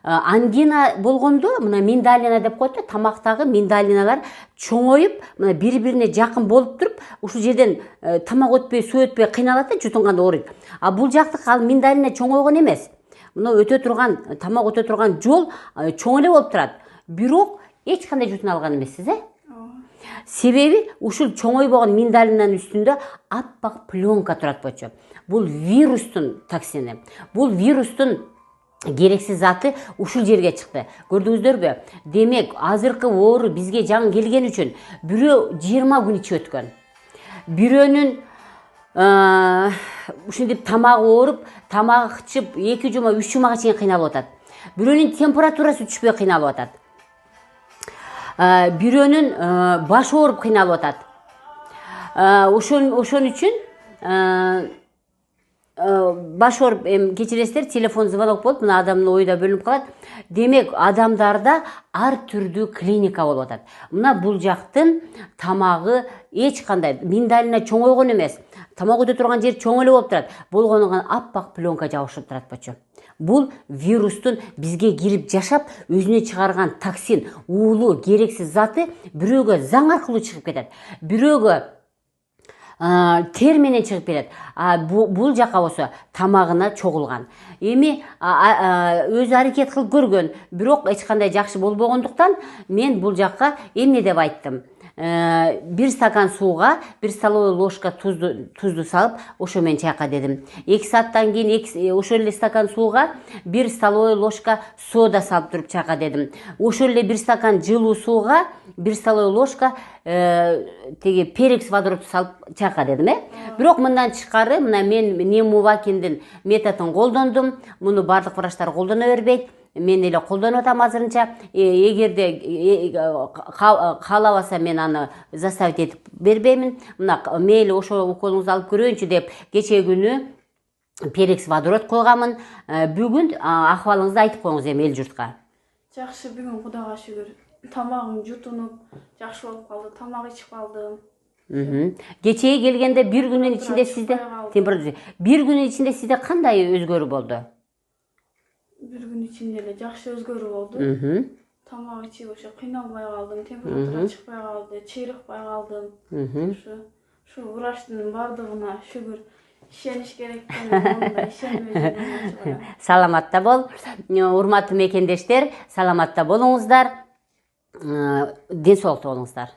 ангина болгондо мына миндалина деп коет да, тамактагы миндалиналар чоңоюп, мына бири-бирине жакын болуп туруп, ушул жерден тамак өтпөй, суу өтпөй кыйналат да, жутунганда ооруйт. А бул жактыкы ал миндалина чоңойгон эмес. Мына өтө турган, тамак өтө турган жол чоң эле болуп турат. Бирок эч кандай жутун алган эмессиз, Себеби ушул чоңойбогон миндалинанын үстүндө аппак пленка турат болчу. Бул вирустун токсини. Бул вирустун керексиз заты ушул жерге чыкты. Көрдүңүздөрбү? Демек, азыркы оору бизге жаңы келген үчүн бирөө 20 күн ичип өткөн. Бирөөнүн ушинтип тамагы ооруп, тамагы кычып 2 жума, 3 жумага чейин кыйналып атат. Бирөөнүн температурасы түшпөй кыйналып атат. Бирөөнүн баш ооруп кыйналып атат. Ошон үчүн баш ооруп, кечиресиздер, телефон звонок болуп, мына адамдын ою да бөлүнүп калат. Демек, адамдарда ар түрдүү клиника болуп атат. Мына бул жактын тамагы эч кандай миндалина чоңойгон эмес. Тамак өтө турган жер чоң эле болуп турат. Болгондон аппак пленка жабышып турат болчу. Бул вирустун бизге кирип жашап, өзүнө чыгарган токсин, уулуу, керексиз заты бирөөгө заң аркылуу чыгып кетет. Бирөөгө тер менен чыгып кетет. Бул жака болсо тамагына чогулган. Эми өзү аракет кылып көргөн, бирок эч кандай жакшы болбогондуктан мен бул жакка эмне деп айттым. 1 стакан сууга 1 столовый ложка тузду салып, ошо менен чайка дедим. 2 сааттан кийин ошол эле стакан сууга 1 столовый ложка сода салып туруп чайка дедим. Ошол эле 1 стакан жылуу сууга 1 столовый ложка теги перекс водородду салып чайка дедим, Бирок мындан тышкары, мына мен Немувакиндин методун колдондум. Муну бардык врачтар колдоно бербейт. Мен эле колдонуп атам азырынча. Эгерде каалабаса мен аны заставить этип бербеймин. Мына мейли ошо уколуңузду алып көрөйүнчү деп кечээ күнү перекс водород койгамын. Бүгүн акыбалыңызды айтып коюңуз эми эл журтка. Жакшы, бүгүн Кудайга шүгүр. Тамагым жутунуп, жакшы болуп калды. Тамак ичип калдым. Кечээ келгенде бир күнүн ичинде сизде бир күнүн ичинде сизде кандай өзгөрүү болду? Бир күн ичинде эле жакшы өзгөрүү болду. Тамак ичип ошо кыйналбай калдым, температура чыкпай калды, чыйрыкпай калдым. Ушу врачтын бардыгына шүгүр. Ишениш керек мындай ишенбей. Саламатта бол. Урматтуу мекендештер, саламатта болуңуздар. Ден соолукта болуңуздар.